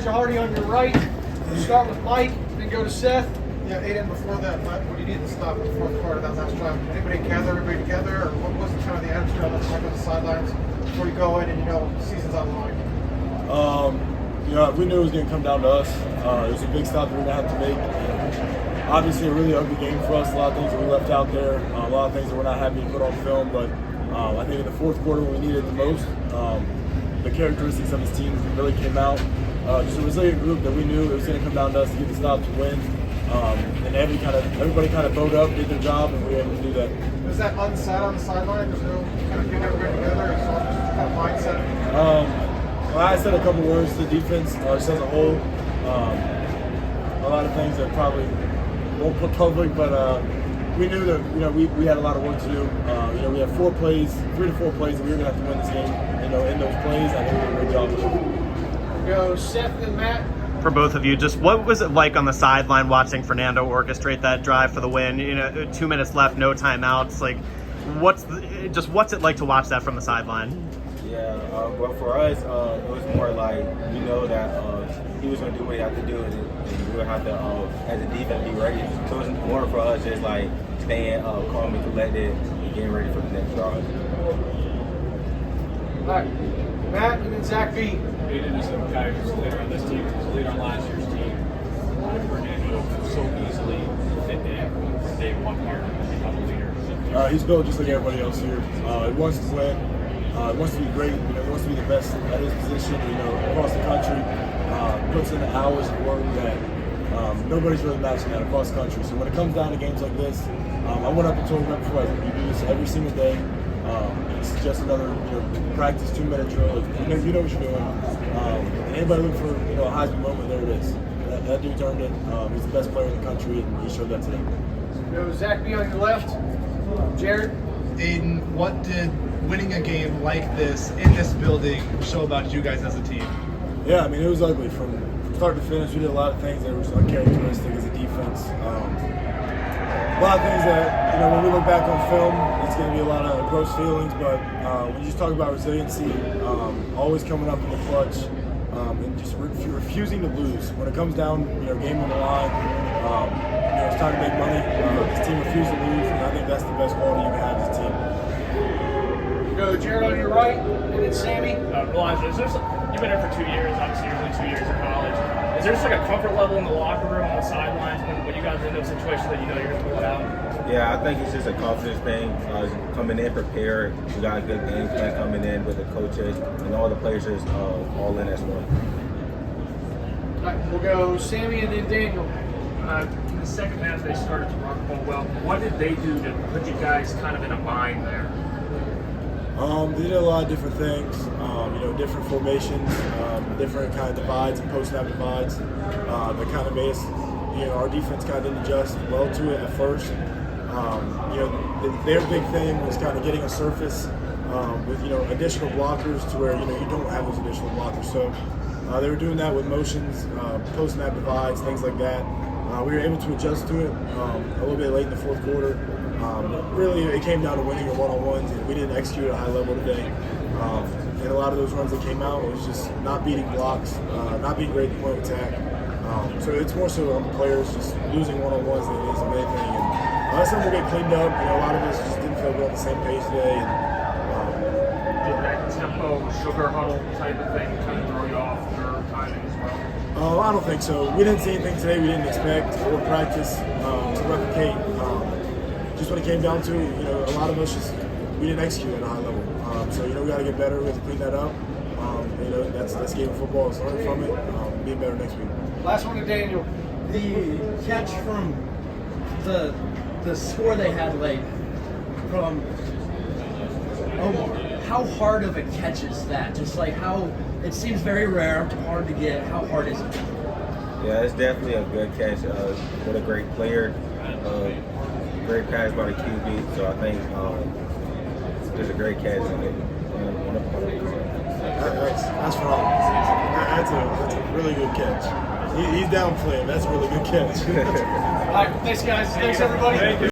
Hardy on your right. You start with Mike, then go to Seth. Yeah, Aiden, before that, what do you need to stop in the fourth quarter of that last drive? Anybody gather everybody together, or what was kind of the attitude on the sidelines before you go in and the season's on the line? We knew it was going to come down to us. It was a big stop that we were going to have to make. And obviously, a really ugly game for us. A lot of things that we left out there, a lot of things that we're not happy to put on film. But I think in the fourth quarter, when we needed it the most, the characteristics of his team really came out. Just a resilient group that we knew it was going to come down to us to get the stop to win. And everybody kind of bowed up, did their job, and we were able to do that. Was that unsaid on the sideline? There's no kind of getting everybody together? It's all just kind of mindset? Well, I said a couple words to the defense, just as a whole. A lot of things that probably won't put public, but we knew that we had a lot of work to do. We had 3 to 4 plays that we were going to have to win this game. In those plays, I think we did a great job with it. Go Seth and Matt. For both of you, just what was it like on the sideline watching Fernando orchestrate that drive for the win? 2 minutes left, no timeouts. Like, what's it like to watch that from the sideline? Yeah, well, for us, it was more like we know that he was going to do what he had to do, and we would have to, as a defense, be ready. So it was more for us just like staying calm and collected and getting ready for the next drive. All right, Matt and then Zach B. Aiden is a guy who's a leader on this team. He was a leader on last year's team. Fernando so easily fit in from day one here and become a leader. He's built just like everybody else here. He wants to win. He wants to be great. He wants to be the best at his position. Across the country, puts in the hours of work that nobody's really matching that across the country. So when it comes down to games like this, I went up and told him right before, you do this every single day. It's just another practice 2-minute drill. You know what you're doing. And anybody looking for a Heisman moment, there it is. That dude's earned it. He's the best player in the country, and he showed that today. Go Zach B on your left. Jared. Aiden, what did winning a game like this in this building show about you guys as a team? Yeah, it was ugly from start to finish. We did a lot of things that were uncharacteristic as a defense. A lot of things that, when we look back on film, it's going to be a lot of gross feelings, but when you just talk about resiliency, always coming up in the clutch, and just refusing to lose. When it comes down, game on the line, it's time to make money. This team refused to lose, and I think that's the best quality you can have as a team. Go Jared on your right, and then Sammy. Rolijah, you've been here for 2 years, obviously you're only 2 years in college. Is there just like a comfort level in the locker room, on the sidelines, when you guys are in those situations that you're going to pull it out? Yeah, I think it's just a confidence thing. Coming in prepared, we got a good game plan coming in with the coaches and all the players just all in as well. All right, we'll go Sammy and then Daniel. In the second half, they started to run the ball well. What did they do to put you guys kind of in a bind there? They did a lot of different things, different formations, different kind of divides and post-snap divides that kind of made us, our defense kind of didn't adjust well to it at first. Their big thing was kind of getting a surface with, additional blockers to where, you don't have those additional blockers. So they were doing that with motions, post-snap divides, things like that. We were able to adjust to it a little bit late in the fourth quarter. Really, it came down to winning your one-on-ones, and we didn't execute at a high level today. And a lot of those runs that came out, it was just not beating blocks, not being great at point of attack. So it's more so on the players just losing one-on-ones than it is on anything. And that's something will get cleaned up. A lot of us just didn't feel we're on the same page today. And, Did that tempo, sugar huddle type of thing kind of throw you off your timing as well? I don't think so. We didn't see anything today we didn't expect or practice to replicate. Just when it came down to it, a lot of us we didn't execute at a high level. So we got to get better. We have to clean that up. That's game of football. Let's learn from it. Be better next week. Last one to Daniel. The catch from the score they had late from Omar. How hard of a catch is that? Just like how it seems very rare, hard to get. How hard is it? Yeah, it's definitely a good catch. What a great player. Great pass by the QB. So I think it's a great catch. That's phenomenal. That's a really good catch. He's downplaying. That's a really good catch. All right, thanks guys. Thanks everybody. Thank you.